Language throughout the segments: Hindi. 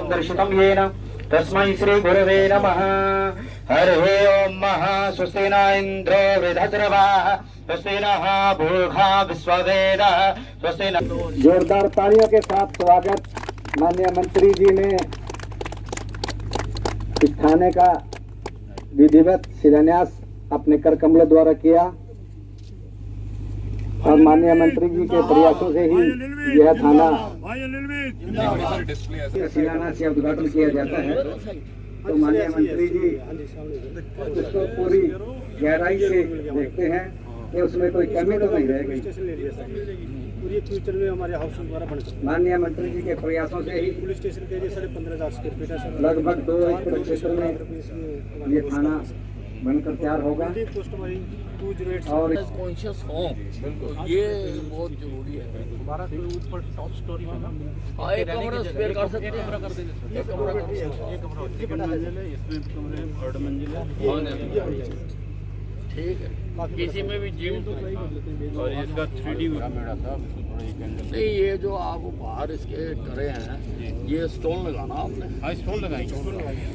दर्शितं येन तस्मै श्री गुरवे नमः। हरिः ओम स्वस्ति न इंद्रो वृद्धश्रवाः स्वस्ति नः भूर्भुवः विश्ववेदः स्वस्ति न। जोरदार तालियों के साथ स्वागत माननीय मंत्री जी ने इस थाने का विधिवत शिलान्यास अपने कर कमलों द्वारा किया और माननीय मंत्री जी के प्रयासों से ही यह थाना शिलान्यास या उद्घाटन किया जाता है। तो माननीय मंत्री जी उसको पूरी गहराई से देखते हैं कि उसमें कोई कमी तो नहीं रहेगी। पूरी फ्यूचर में हमारे हाउस द्वारा बन सकता है। माननीय मंत्री जी के प्रयासों से ही पुलिस स्टेशन के लिए 15,500 स्क्वायर फीट है। लगभग 2 एकड़ क्षेत्र में ये थाना बनकर तैयार होगा और कॉन्शियस हो, ये बहुत जरूरी है। हमारा ऊपर टॉप स्टोरी में हाँ, एक कमरा स्पेयर कर सकते हैं, एक कमरा सेकंड मंजिल है, इसमें कमरे थर्ड मंजिल है। ठीक है, किसी में भी जिम और इसका 3D मेरा था, नहीं, ये जो आप बाहर इसके करे हैं ये स्टोन लगाना आपने। हाँ, स्टोन लगाएंगे।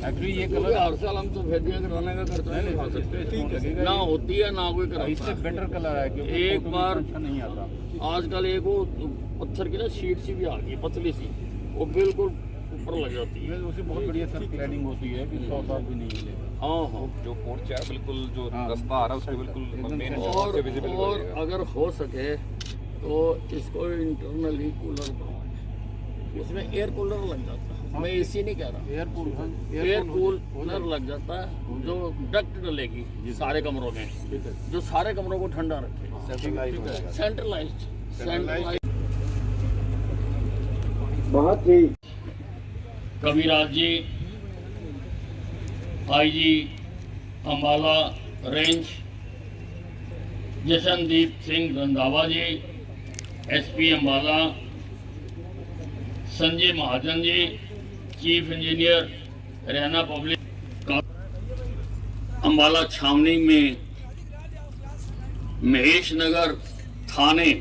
एक्चुअली ये कलर हर साल हम तो फेदियाँ कराने का खर्चा नहीं उठा सकते, ना होती है ना कोई कराता। इससे बेटर कलर है क्योंकि एक बार नहीं आता। आजकल एक वो पत्थर की ना शीट सी भी आ गई, पतली सी, वो बिल्कुल ऊपर लग जाती है। उससे बहुत बढ़िया सर क्लैडिंग होती है कि 100 साल भी नहीं मिलेगा। हाँ हाँ, जो पोर्च है बिल्कुल, जो रास्ता आ रहा है उसके बिल्कुल मेन और विजिबल अगर हो सके तो इसको इंटरनली कूलर बनवाएं, उसमें एयर कूलर लग जाता है। मैं एसी नहीं कह रहा, एयर कूलर लग जाता है जो डक्ट डलेगी सारे कमरों में, जो सारे कमरों को ठंडा रखे। सेंट्रलाइज्ड बहुत ही Kaviraj ji, IG Ambala range Jashandeep Singh Randhawa ji, SP Ambala Sanjay Mahajan ji, chief engineer Haryana public Ambala Chhavni में महेश नगर थाने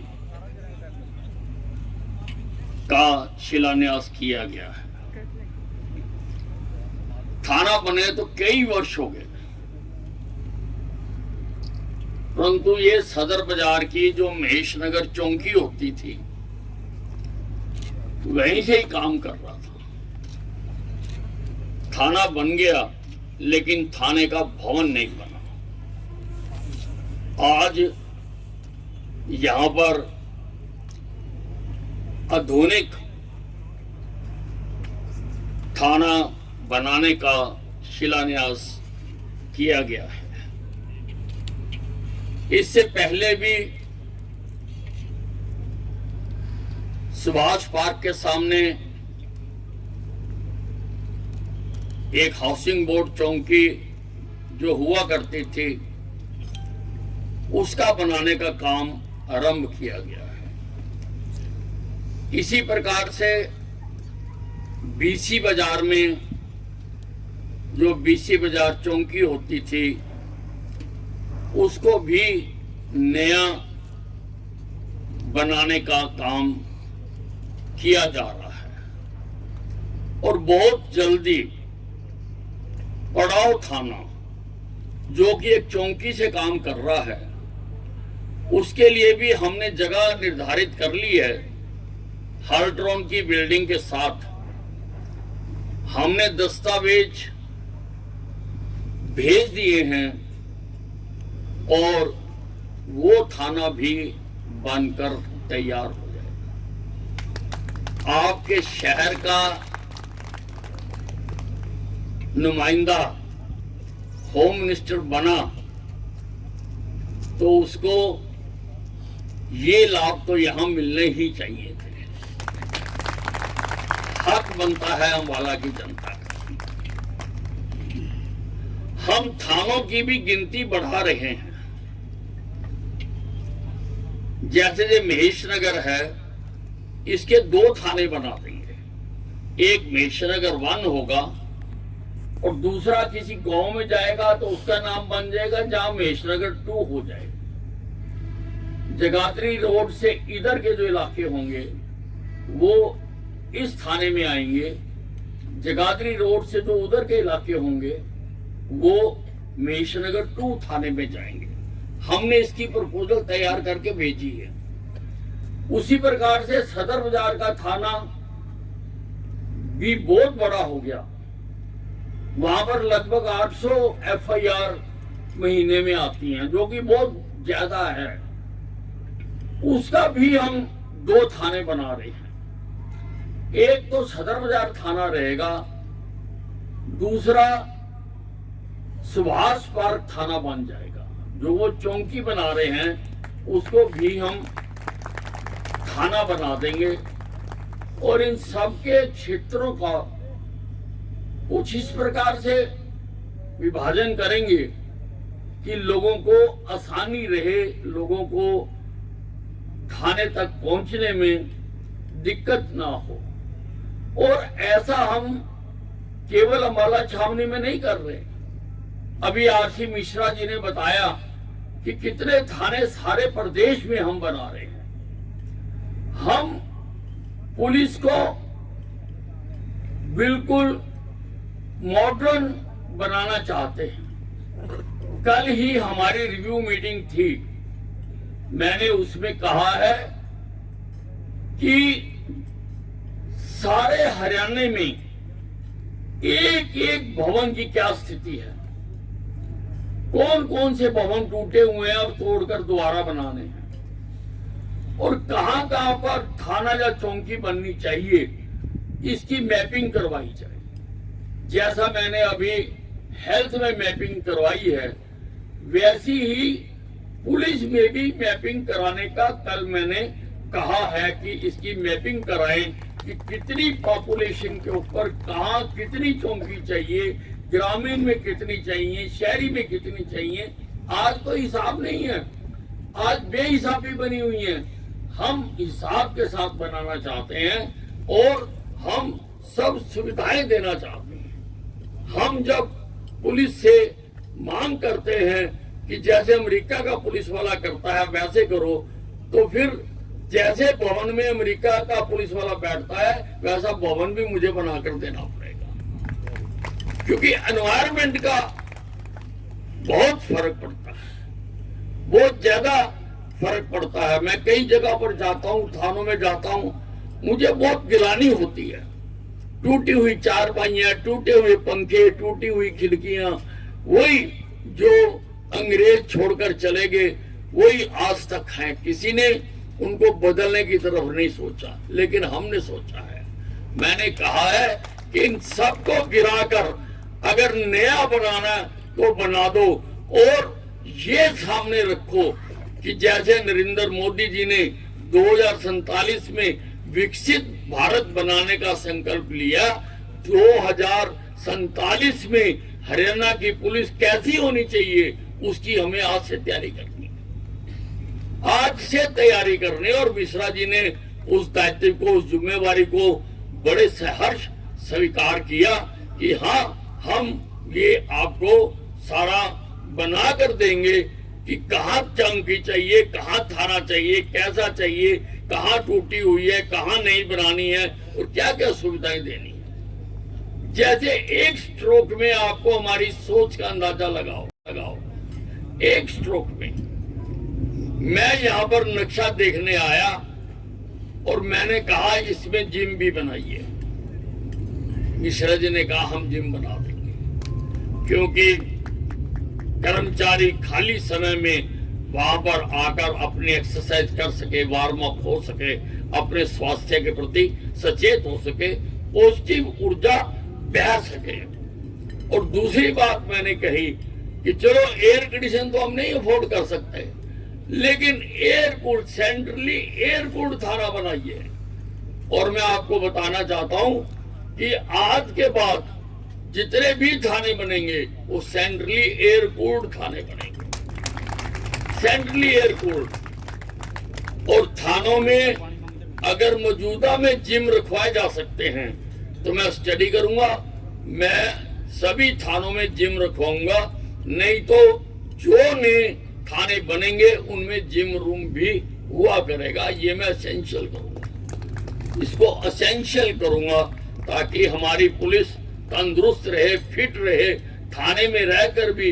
का शिलान्यास किया गया है। थाना बने तो कई वर्ष हो गए, परंतु ये सदर बाजार की जो महेश नगर चौकी होती थी वहीं से ही काम कर रहा था। थाना बन गया लेकिन थाने का भवन नहीं बना। आज यहां पर आधुनिक थाना बनाने का शिलान्यास किया गया है। इससे पहले भी सुभाष पार्क के सामने एक हाउसिंग बोर्ड चौकी जो हुआ करती थी उसका बनाने का काम आरंभ किया गया है। इसी प्रकार से बीसी बाजार में जो बीसी बाजार चौकी होती थी उसको भी नया बनाने का काम किया जा रहा है और बहुत जल्दी पड़ाव थाना जो कि एक चौकी से काम कर रहा है उसके लिए भी हमने जगह निर्धारित कर ली है। हाल्ट्रॉन की बिल्डिंग के साथ हमने दस्तावेज भेज दिए हैं और वो थाना भी बनकर तैयार हो जाएगा। आपके शहर का नुमाइंदा होम मिनिस्टर बना तो उसको ये लाभ तो यहां मिलने ही चाहिए थे। हक बनता है अम्बाला की जनता का। हम थानों की भी गिनती बढ़ा रहे हैं। जैसे ये महेश नगर है इसके 2 थाने बना देंगे, एक महेश नगर 1 होगा और दूसरा किसी गांव में जाएगा तो उसका नाम बन जाएगा जहां महेश नगर 2 हो जाएगा। जगाधरी रोड से इधर के जो इलाके होंगे वो इस थाने में आएंगे, जगाधरी रोड से जो उधर के इलाके होंगे वो महेशनगर 2 थाने में जाएंगे। हमने इसकी प्रपोजल तैयार करके भेजी है। उसी प्रकार से सदर बाजार का थाना भी बहुत बड़ा हो गया, वहां पर लगभग 800 FIR महीने में आती हैं, जो कि बहुत ज्यादा है। उसका भी हम 2 थाने बना रहे हैं। एक तो सदर बाजार थाना रहेगा, दूसरा सुभाष पार्क थाना बन जाएगा। जो वो चौकी बना रहे हैं उसको भी हम थाना बना देंगे और इन सबके क्षेत्रों का कुछ इस प्रकार से विभाजन करेंगे कि लोगों को आसानी रहे, लोगों को थाने तक पहुंचने में दिक्कत ना हो। और ऐसा हम केवल अम्बाला छावनी में नहीं कर रहे। अभी RC मिश्रा जी ने बताया कि कितने थाने सारे प्रदेश में हम बना रहे हैं। हम पुलिस को बिल्कुल मॉडर्न बनाना चाहते हैं। कल ही हमारी रिव्यू मीटिंग थी, मैंने उसमें कहा है कि सारे हरियाणा में एक एक भवन की क्या स्थिति है, कौन कौन से भवन टूटे हुए हैं और तोड़कर दोबारा बनाने हैं, और कहां कहां पर थाना या चौकी बननी चाहिए, इसकी मैपिंग करवाई जाए। जैसा मैंने अभी हेल्थ में मैपिंग करवाई है, वैसी ही पुलिस में भी मैपिंग कराने का कल मैंने कहा है कि इसकी मैपिंग कराएं कि कितनी पॉपुलेशन के ऊपर कहां कितनी चौकी चाहिए, ग्रामीण में कितनी चाहिए, शहरी में कितनी चाहिए। आज तो हिसाब नहीं है, आज बेहिसाबी बनी हुई है। हम हिसाब के साथ बनाना चाहते हैं और हम सब सुविधाएं देना चाहते हैं। हम जब पुलिस से मांग करते हैं कि जैसे अमेरिका का पुलिस वाला करता है वैसे करो, तो फिर जैसे भवन में अमेरिका का पुलिस वाला बैठता है वैसा भवन भी मुझे बनाकर देना पड़ेगा, क्योंकि एनवायरनमेंट का बहुत फर्क पड़ता है, बहुत ज्यादा फर्क पड़ता है। मैं कई जगह पर जाता हूँ, थानों में जाता हूँ, मुझे बहुत गिलानी होती है। टूटी हुई चारपाइयां, टूटे हुए पंखे, टूटी हुई खिड़कियां, वही जो अंग्रेज छोड़कर चले गए वही आज तक हैं। किसी ने उनको बदलने की तरफ नहीं सोचा, लेकिन हमने सोचा है। मैंने कहा है कि इन सबको गिराकर अगर नया बनाना तो बना दो, और ये सामने रखो कि जैसे नरेंद्र मोदी जी ने 2047 में विकसित भारत बनाने का संकल्प लिया, 2047 में हरियाणा की पुलिस कैसी होनी चाहिए उसकी हमें आज से तैयारी करनी है, आज से तैयारी करनी। और मिश्रा जी ने उस दायित्व को, उस जिम्मेवारी को बड़े सहर्ष स्वीकार किया कि हाँ, हम ये आपको सारा बना कर देंगे कि कहाँ चौकी चाहिए, कहाँ थाना चाहिए, कैसा चाहिए, कहाँ टूटी हुई है, कहाँ नहीं बनानी है और क्या क्या सुविधाएं देनी है। जैसे एक स्ट्रोक में आपको हमारी सोच का अंदाजा लगाओ। एक स्ट्रोक में मैं यहाँ पर नक्शा देखने आया और मैंने कहा इसमें जिम भी बनाइए। मिश्रा जी ने कहा हम जिम बना देंगे, क्योंकि कर्मचारी खाली समय में वहां पर आकर अपनी एक्सरसाइज कर सके, वार्म अप हो सके, अपने स्वास्थ्य के प्रति सचेत हो सके, पॉजिटिव ऊर्जा बह सके। और दूसरी बात मैंने कही कि चलो एयर कंडीशन तो हम नहीं अफोर्ड कर सकते, लेकिन एयरकूल्ड, सेंट्रली एयरकूल्ड थाना बनाइए। और मैं आपको बताना चाहता हूं कि आज के बाद जितने भी थाने बनेंगे वो सेंट्रली एयरकूल्ड थाने बनेंगे, सेंट्रली एयरकूल्ड। और थानों में अगर मौजूदा में जिम रखवाए जा सकते हैं तो मैं स्टडी करूंगा, मैं सभी थानों में जिम रखवाऊंगा। नहीं तो जो नए थाने बनेंगे उनमें जिम रूम भी हुआ करेगा। ये मैं असेंशियल करूंगा, इसको असेंशियल करूंगा ताकि हमारी पुलिस तंदुरुस्त रहे, फिट रहे। थाने में रहकर भी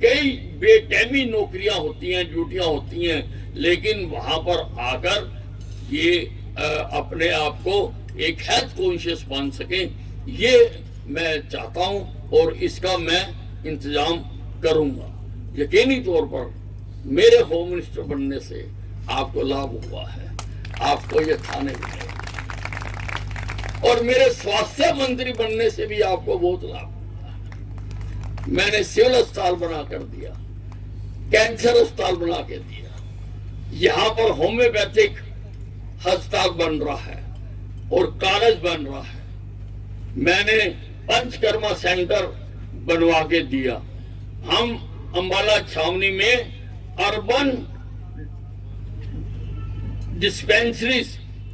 कई बेटैमी नौकरियां होती हैं, ड्यूटियां होती हैं, लेकिन वहां पर आकर ये अपने आप को एक हेल्थ कॉन्शियस मान सके, ये मैं चाहता हूं और इसका मैं इंतजाम करूंगा। यकीनी तौर पर मेरे होम मिनिस्टर बनने से आपको लाभ हुआ है, आपको ये थाने मिले, और मेरे स्वास्थ्य मंत्री बनने से भी आपको बहुत लाभ हुआ। मैंने सिविल अस्पताल बना कर दिया, कैंसर अस्पताल बना के दिया, यहां पर होम्योपैथिक अस्पताल बन रहा है और कॉलेज बन रहा है। मैंने पंचकर्मा सेंटर बनवा के दिया। हम अंबाला छावनी में अर्बन डिस्पेंसरीज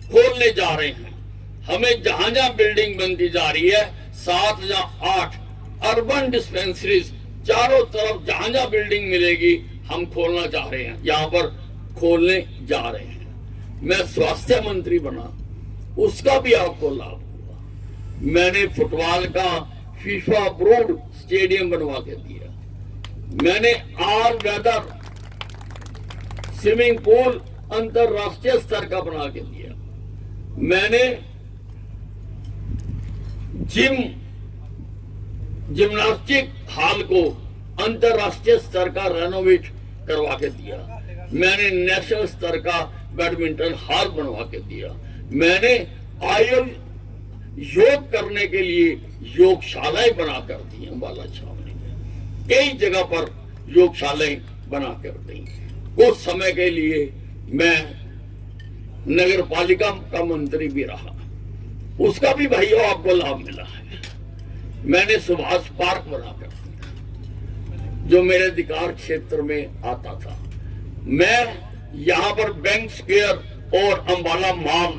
खोलने जा रहे हैं। हमें जहां जहां बिल्डिंग बनती जा रही है, 7 या 8 अर्बन डिस्पेंसरीज चारों तरफ जहां जहां बिल्डिंग मिलेगी हम खोलना चाह रहे हैं, यहां पर खोलने जा रहे हैं। मैं स्वास्थ्य मंत्री बना, उसका भी आपको लाभ हुआ। मैंने फुटबॉल का फीफा अप्रूव्ड स्टेडियम बनवा के दिया। मैंने ऑल वेदर स्विमिंग पूल अंतरराष्ट्रीय स्तर का बना के दिया। मैंने जिम्नास्टिक हॉल को अंतरराष्ट्रीय स्तर का रेनोवेट करवा के दिया। मैंने नेशनल स्तर का बैडमिंटन हॉल बनवा के दिया। मैंने योग करने के लिए योगशालाएं बना कर दी अंबाला छावनी में, कई जगह पर योगशालाएं बना कर दी। कुछ समय के लिए मैं नगर पालिका का मंत्री भी रहा, उसका भी भाइयों आपको लाभ मिला है। मैंने सुभाष पार्क बना कर दिया जो मेरे अधिकार क्षेत्र में आता था। मैं यहाँ पर बैंक स्क्वायर और अंबाला मॉल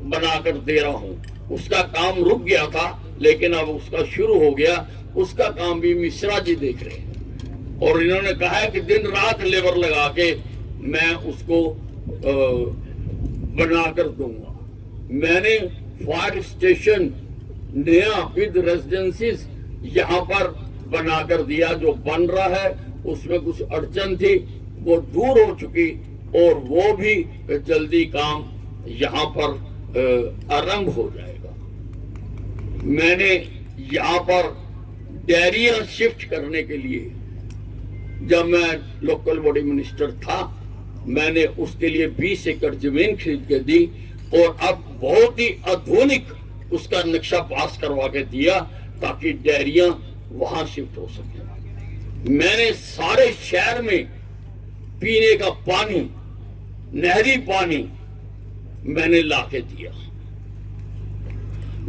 बनाकर दे रहा हूँ। उसका काम रुक गया था लेकिन अब उसका शुरू हो गया। उसका काम भी मिश्रा जी देख रहे हैं और इन्होंने कहा है कि दिन रात लेबर लगा के मैं उसको बनाकर दूंगा। मैंने फायर स्टेशन नया विद रेजिडेंसीज यहाँ पर बनाकर दिया, जो बन रहा है। उसमें कुछ अड़चन थी, वो दूर हो चुकी और वो भी जल्दी काम यहाँ पर आरंभ हो जाएगा। मैंने यहाँ पर डेयरियां शिफ्ट करने के लिए, जब मैं लोकल बॉडी मिनिस्टर था, मैंने उसके लिए 20 एकड़ जमीन खरीद के दी और अब बहुत ही आधुनिक उसका नक्शा पास करवा के दिया ताकि डेयरियां वहां शिफ्ट हो सके। मैंने सारे शहर में पीने का पानी, नहरी पानी मैंने लाके दिया।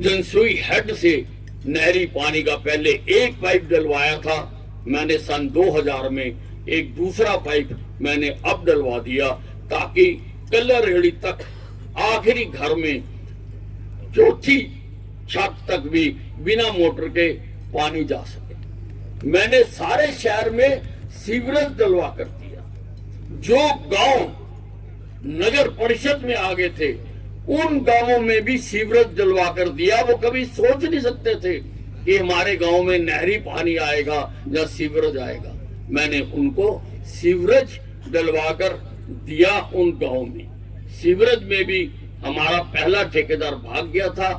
जनसुई हेड से नहरी पानी का पहले एक पाइप डलवाया था मैंने सन 2000 में, एक दूसरा पाइप मैंने अब डलवा दिया ताकि कल्लरेहड़ी तक आखिरी घर में चौथी छत तक भी बिना मोटर के पानी जा सके। मैंने सारे शहर में सीवरेज डलवा कर दिया। जो गांव नगर परिषद में आगे थे उन गांवों में भी सीवरेज डलवा कर दिया। वो कभी सोच नहीं सकते थे कि हमारे गांव में नहरी पानी आएगा या सीवरेज आएगा। मैंने उनको सीवरेज डलवा कर दिया उन गांव में। सीवरेज में भी हमारा पहला ठेकेदार भाग गया था,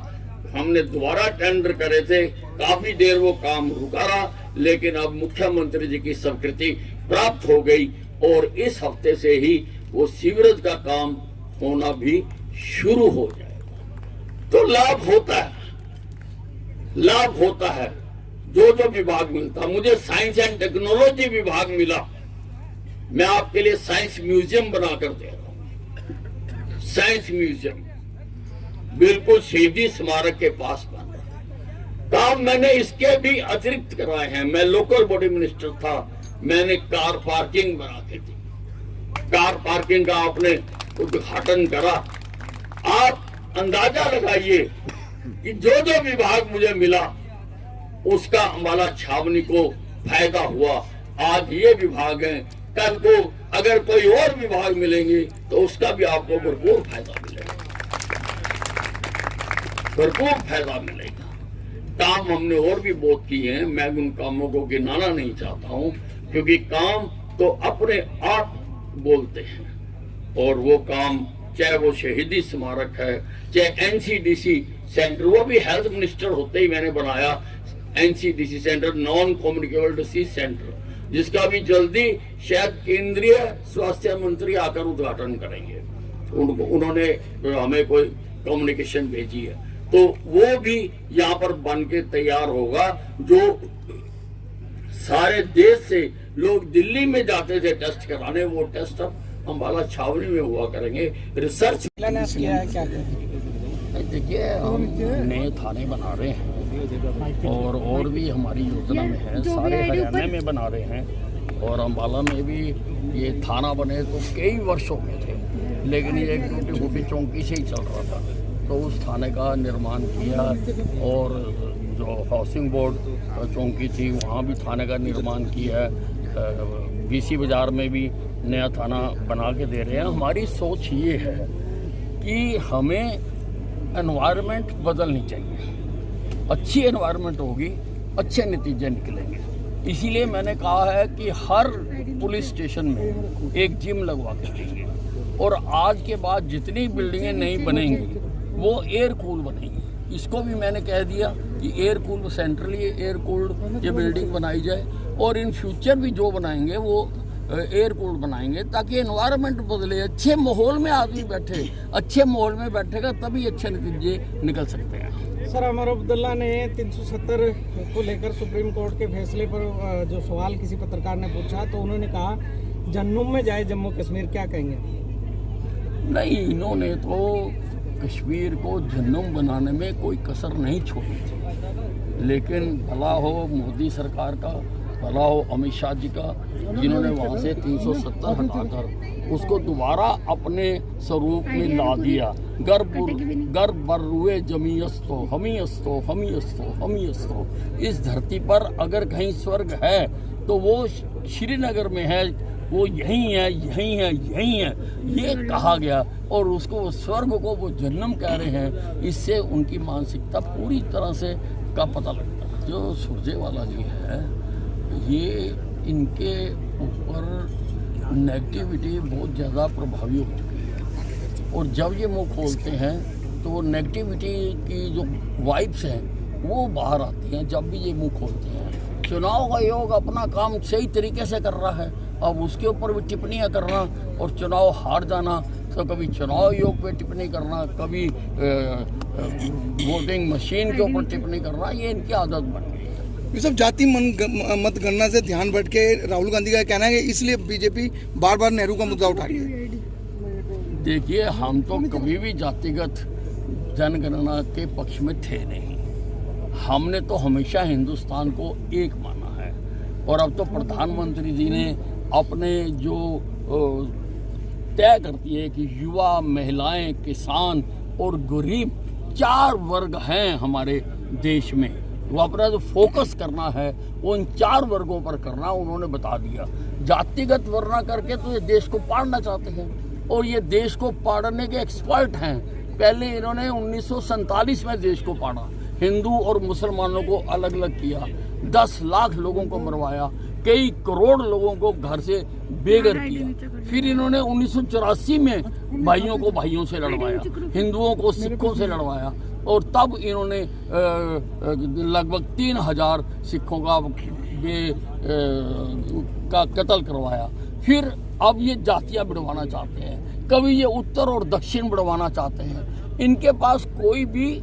हमने दोबारा टेंडर करे थे, काफी देर वो काम रुका रहा, लेकिन अब मुख्यमंत्री जी की स्वीकृति प्राप्त हो गई और इस हफ्ते से ही वो सीवरेज का काम होना भी शुरू हो जाएगा। तो लाभ होता है, लाभ होता है। जो जो विभाग मिलता, मुझे साइंस एंड टेक्नोलॉजी विभाग मिला, मैं आपके लिए साइंस म्यूजियम बनाकर दे रहा हूं। साइंस म्यूजियम बिल्कुल शहीदी स्मारक के पास बन रहा है। काम मैंने इसके भी अतिरिक्त कराए हैं। मैं लोकल बॉडी मिनिस्टर था, मैंने कार पार्किंग बना के दी। कार पार्किंग का आपने उद्घाटन करा। आप अंदाजा लगाइए कि जो जो विभाग मुझे मिला उसका अंबाला छावनी को फायदा हुआ। आज ये विभाग है, कल को अगर कोई और विभाग मिलेंगे तो उसका भी आपको भरपूर फायदा मिलेगा, भरपूर फायदा मिलेगा। काम हमने और भी बहुत किए हैं, मैं उन कामों को गिनाना नहीं चाहता हूं, क्योंकि काम तो अपने आप बोलते हैं। और वो काम, चाहे वो शहीदी स्मारक है, चाहे एनसीडीसी सेंटर, वो भी हेल्थ मिनिस्टर होते ही मैंने बनाया NCDC centre, non communicable disease centre, जिसका भी जल्दी शायद केंद्रीय स्वास्थ्य मंत्री आकर उद्घाटन करेंगे। उन्होंने हमें कोई कम्युनिकेशन भेजी है, तो वो भी यहाँ पर बन के तैयार होगा। जो सारे देश से लोग दिल्ली में जाते थे टेस्ट कराने, वो टेस्ट अब अम्बाला छावनी में हुआ करेंगे। रिसर्च किया है क्या? देखिए, हम नए थाने बना रहे हैं और भी हमारी योजना में है, सारे हरियाणा में बना रहे हैं, और अम्बाला में भी ये थाना बने तो कई वर्षों में थे, लेकिन ये एक टूटी फूटी चौकी से ही चल रहा था। तो उस थाने का निर्माण किया, और जो हाउसिंग बोर्ड चौकी थी वहाँ भी थाने का निर्माण किया है। बीसी बाज़ार में भी नया थाना बना के दे रहे हैं। हमारी सोच ये है कि हमें एनवायरनमेंट बदलनी चाहिए। अच्छी एनवायरनमेंट होगी, अच्छे नतीजे निकलेंगे। इसीलिए मैंने कहा है कि हर पुलिस स्टेशन में एक जिम लगवा के देंगे, और आज के बाद जितनी बिल्डिंगें नहीं बनेंगी वो एयर कूल बनेंगी। इसको भी मैंने कह दिया कि air cool, centrally air cooled ये बिल्डिंग बनाई जाए, और इन फ्यूचर भी जो बनाएंगे वो एयर कूल्ड बनाएंगे, ताकि एनवायरनमेंट बदले। अच्छे माहौल में आदमी बैठे, अच्छे माहौल में बैठेगा तभी अच्छे नतीजे निकल सकते हैं। सर, अमर अब्दुल्ला ने 370 को लेकर सुप्रीम कोर्ट के फैसले पर जो सवाल किसी पत्रकार ने पूछा, तो उन्होंने कहा जन्नूम में जाए जम्मू कश्मीर, क्या कहेंगे? नहीं, इन्होंने तो कश्मीर को जन्नम बनाने में कोई कसर नहीं छोड़ी थी, लेकिन भला हो मोदी सरकार का, भला हो अमित शाह जी का, जिन्होंने वहाँ से 370 हटाकर उसको दोबारा अपने स्वरूप में ला दिया। गर्भ बर्रुए जमीयस्तो हमीयस्तो हमीयस्तो हमीयस्तो। इस धरती पर अगर कहीं स्वर्ग है तो वो श्रीनगर में है, वो यहीं है, यहीं है, यहीं है, ये कहा गया, और उसको वो स्वर्ग को वो जन्नम कह रहे हैं। इससे उनकी मानसिकता पूरी तरह से का पता लगता है। जो सुरजेवाला जी है, ये इनके ऊपर नेगेटिविटी बहुत ज़्यादा प्रभावी हो चुकी है, और जब ये मुंह खोलते हैं तो नेगेटिविटी की जो वाइब्स हैं वो बाहर आती हैं जब भी ये मुंह खोलते हैं। चुनाव आयोग अपना काम सही तरीके से कर रहा है, अब उसके ऊपर भी टिप्पणियां करना और चुनाव हार जाना, तो कभी चुनाव आयोग पे टिप्पणी करना, कभी वोटिंग मशीन के ऊपर टिप्पणी करना, ये इनकी आदत बन गई है। ये सब जाति मतगणना से ध्यान भटके के राहुल गांधी का कहना है कि इसलिए बीजेपी बार बार नेहरू का मुद्दा उठा रही है। देखिए, हम तो कभी भी जातिगत जनगणना के पक्ष में थे नहीं। हमने तो हमेशा हिंदुस्तान को एक माना है, और अब तो प्रधानमंत्री जी ने अपने जो तय करती है कि युवा, महिलाएं, किसान और गरीब 4 वर्ग हैं हमारे देश में, वो अपना जो फोकस करना है वो इन 4 वर्गों पर करना उन्होंने बता दिया। जातिगत वरना करके तो ये देश को पाड़ना चाहते हैं, और ये देश को पाड़ने के एक्सपर्ट हैं। पहले इन्होंने 1947 में देश को पाड़ा, हिंदू और मुसलमानों को अलग अलग किया, 10 लाख लोगों को मरवाया, कई करोड़ लोगों को घर से बेघर किया। फिर इन्होंने 1984 में भाइयों को भाइयों से लड़वाया, हिंदुओं को सिखों से लड़वाया, और तब इन्होंने लगभग 3000 सिखों का कत्ल करवाया। फिर अब ये जातियां बढ़वाना चाहते हैं, कभी ये उत्तर और दक्षिण बढ़वाना चाहते हैं। इनके पास कोई भी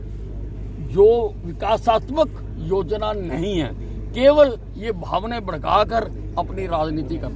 जो विकासात्मक योजना नहीं है, केवल ये भावनाएं भड़काकर अपनी राजनीति करना।